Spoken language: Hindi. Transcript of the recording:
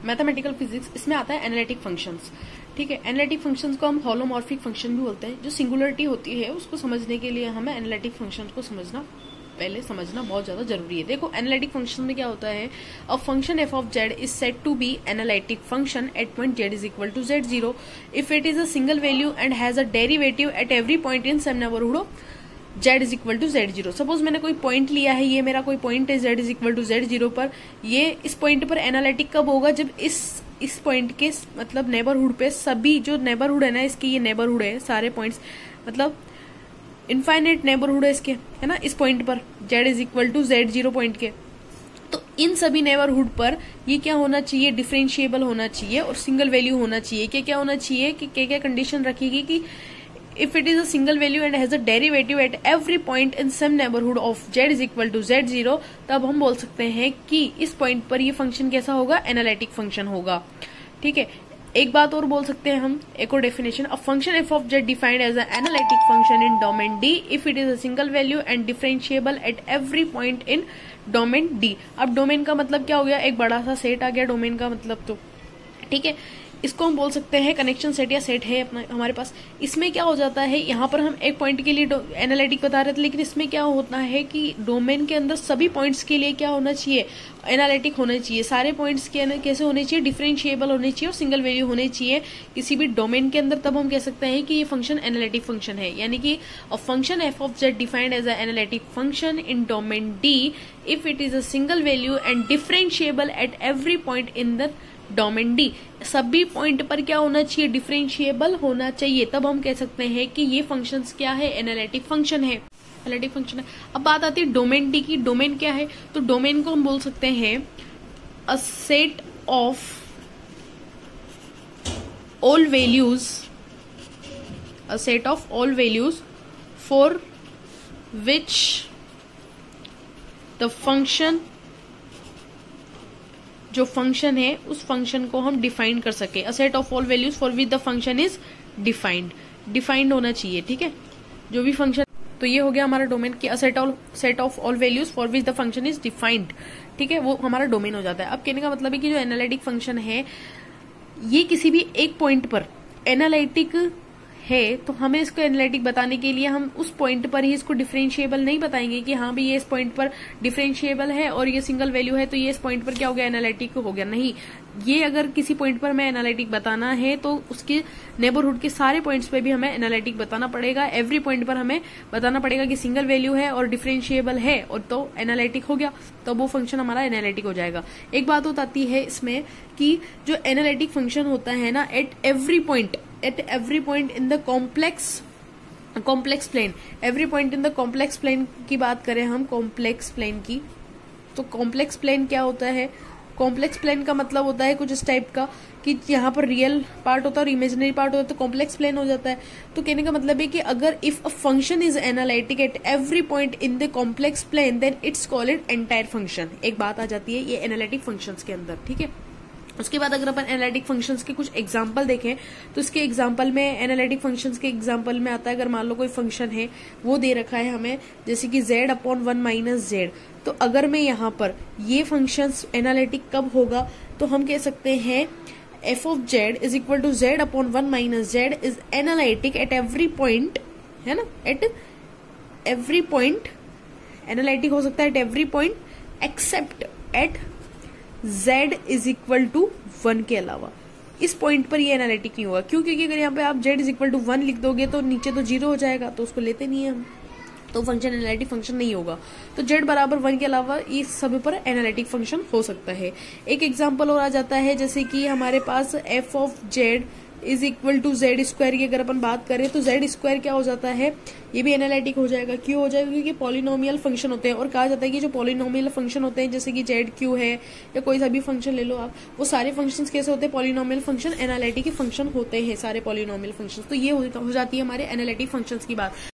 मैथमेटिकल फिजिक्स, इसमें आता है एनालिटिक फंक्शंस। ठीक है, एनालिटिक फंक्शंस को हम होलोमॉर्फिक फंक्शन भी बोलते हैं। जो सिंगुलरिटी होती है उसको समझने के लिए हमें एनालिटिक फंक्शंस को समझना बहुत ज्यादा जरूरी है। देखो एनालिटिक फंक्शन में क्या होता है, a function f of z is said to be analytic function at point z is equal to z0 if it is a single value and has a derivative at every point in some neighbourhood of z is equal to z0। Suppose मैंने कोई पॉइंट लिया है, ये मेरा कोई पॉइंट है z is equal to z0 पर, ये इस पॉइंट पर एनालिटिक कब होगा, जब इस पॉइंट के मतलब नेबरहुड पे सभी जो नेबरहुड है ना, इसकी ये नेबरहुड है, सारे पॉइंट्स मतलब इनफाइनाइट नेबरहुड है इसके, है ना, इस पॉइंट पर z is equal to z0 point के, तो इन सभी नेबरहुड पर ये क्या होना चाहिए, डिफरेंशिएबल होना चाहिए और सिंगल वैल्यू होना चाहिए। क्या होना चाहिए कि क्या कंडीशन रखेगी कि if it is a single value and has a derivative at every point in some neighborhood of z is equal to z0, तब हम बोल सकते हैं कि इस पॉइंट पर ये फंक्शन कैसा होगा, एनालिटिक फंक्शन होगा। ठीक है, एक बात और बोल सकते हैं हम, एक और definition, a function f of z defined as an analytic function in domain D if it is a single value and differentiable at every point in domain D। अब डोमेन का मतलब क्या हो गया, एक बड़ा सा सेट आ गया डोमेन का मतलब, तो ठीक है, इसको हम बोल सकते हैं कनेक्शन सेट या सेट है अपना हमारे पास। इसमें क्या हो जाता है, यहाँ पर हम एक पॉइंट के लिए एनालिटिक बता रहे थे, लेकिन इसमें क्या होता है कि डोमेन के अंदर सभी पॉइंट्स के लिए क्या होना चाहिए, एनालिटिक होना चाहिए। सारे पॉइंट्स के कैसे होने चाहिए, डिफरेंशिएबल होने चाहिए और सिंगल वैल्यू होने चाहिए किसी भी डोमेन के अंदर, तब हम कह सकते हैं कि ये फंक्शन एनालिटिक फंक्शन है। यानी कि a function f of z defined as a analytic function in domain D if it is a single value and differentiable at every point in the domain D. सभी पॉइंट पर क्या होना चाहिए, डिफरेंशिएबल होना चाहिए, तब हम कह सकते हैं कि ये फंक्शंस क्या है, एनालिटिक फंक्शन है, एनालिटिक फंक्शन है। अब बात आती है डोमेन डी की। डोमेन क्या है, तो डोमेन को हम बोल सकते हैं a set of all values, a set of all values for which the function, जो फंक्शन है उस फंक्शन को हम डिफाइन कर सके। A set of all values for which the function is defined होना चाहिए। ठीक है, जो भी फंक्शन, तो ये हो गया हमारा डोमेन की, a set of all values for which the function is defined. ठीक है, वो हमारा डोमेन हो जाता है। अब कहने का मतलब है कि जो एनालिटिक फंक्शन है ये किसी भी एक पॉइंट पर एनालिटिक है, तो हमें इसको एनालिटिक बताने के लिए हम उस पॉइंट पर ही इसको डिफरेंशिएबल नहीं बताएंगे कि हाँ भी ये इस पॉइंट पर डिफरेंशिएबल है और ये सिंगल वैल्यू है तो ये इस पॉइंट पर क्या हो गया, एनालिटिक हो गया। नहीं, ये अगर किसी पॉइंट पर हमें एनालिटिक बताना है तो उसके नेबरहुड के सारे पॉइंट्स पे भी हमें एनालिटिक बताना पड़ेगा। एवरी पॉइंट पर हमें बताना पड़ेगा कि सिंगल वैल्यू है और डिफरेंशिएबल है, और तो एनालिटिक हो गया, तो वो फंक्शन हमारा एनालिटिक हो जाएगा। एक बात हो आती है इसमें कि जो एनालिटिक फंक्शन होता है ना, at every point in the complex plane, every point in the complex plane की बात करें हम, कॉम्प्लेक्स प्लेन की, तो कॉम्प्लेक्स प्लेन क्या होता है, कॉम्प्लेक्स प्लेन का मतलब होता है कुछ इस टाइप का कि यहाँ पर रियल पार्ट होता है और इमेजिनरी पार्ट होता है, तो कॉम्प्लेक्स प्लेन हो जाता है। तो कहने का मतलब है कि अगर if a function is analytic at every point in the complex plane then it's called entire function. एक बात आ जाती है ये एनालिटिक फंक्शंस के अंदर। ठीक है, उसके बाद अगर अपन एनालिटिक फंक्शंस के कुछ एग्जांपल देखें तो इसके एग्जांपल में, एनालिटिक फंक्शंस के एग्जांपल में आता है, अगर मान लो कोई फंक्शन है वो दे रखा है हमें, जैसे कि z/1 - z, तो अगर मैं यहाँ पर ये फंक्शंस एनालिटिक कब होगा, तो हम कह सकते हैं f of z is equal to z/1 - z is analytic at every point, है ना, एट एवरी पॉइंट एनालिटिक हो सकता है at every point except at z is equal to 1 के अलावा। इस पॉइंट पर ये एनालिटिक नहीं होगा, क्यों, क्योंकि अगर यहाँ पे आप z इज इक्वल टू 1 लिख दोगे तो नीचे तो 0 हो जाएगा, तो उसको लेते नहीं है हम, तो फंक्शन एनालिटिक फंक्शन नहीं होगा। तो z बराबर 1 के अलावा इस सभी पर एनालिटिक फंक्शन हो सकता है। एक एग्जाम्पल और आ जाता है, जैसे कि हमारे पास f of z is equal to z square की अगर अपन बात करें तो जेड स्क्वायर क्या हो जाता है, ये भी एनालिटिक हो जाएगा। क्यों हो जाएगा, क्योंकि पॉलिनोमियल फंक्शन होते हैं, और कहा जाता है कि जो पॉलिनोमियल फंक्शन होते हैं जैसे कि जेड क्यू है या कोई सा भी फंक्शन ले लो आप, वो सारे फंक्शंस कैसे होते हैं, पॉलिनोमियल फंक्शन एनालिटिक फंक्शन होते हैं सारे पॉलिनोमियल फंक्शंस। तो ये हो जाती है हमारे एनालिटिक फंक्शंस की बात।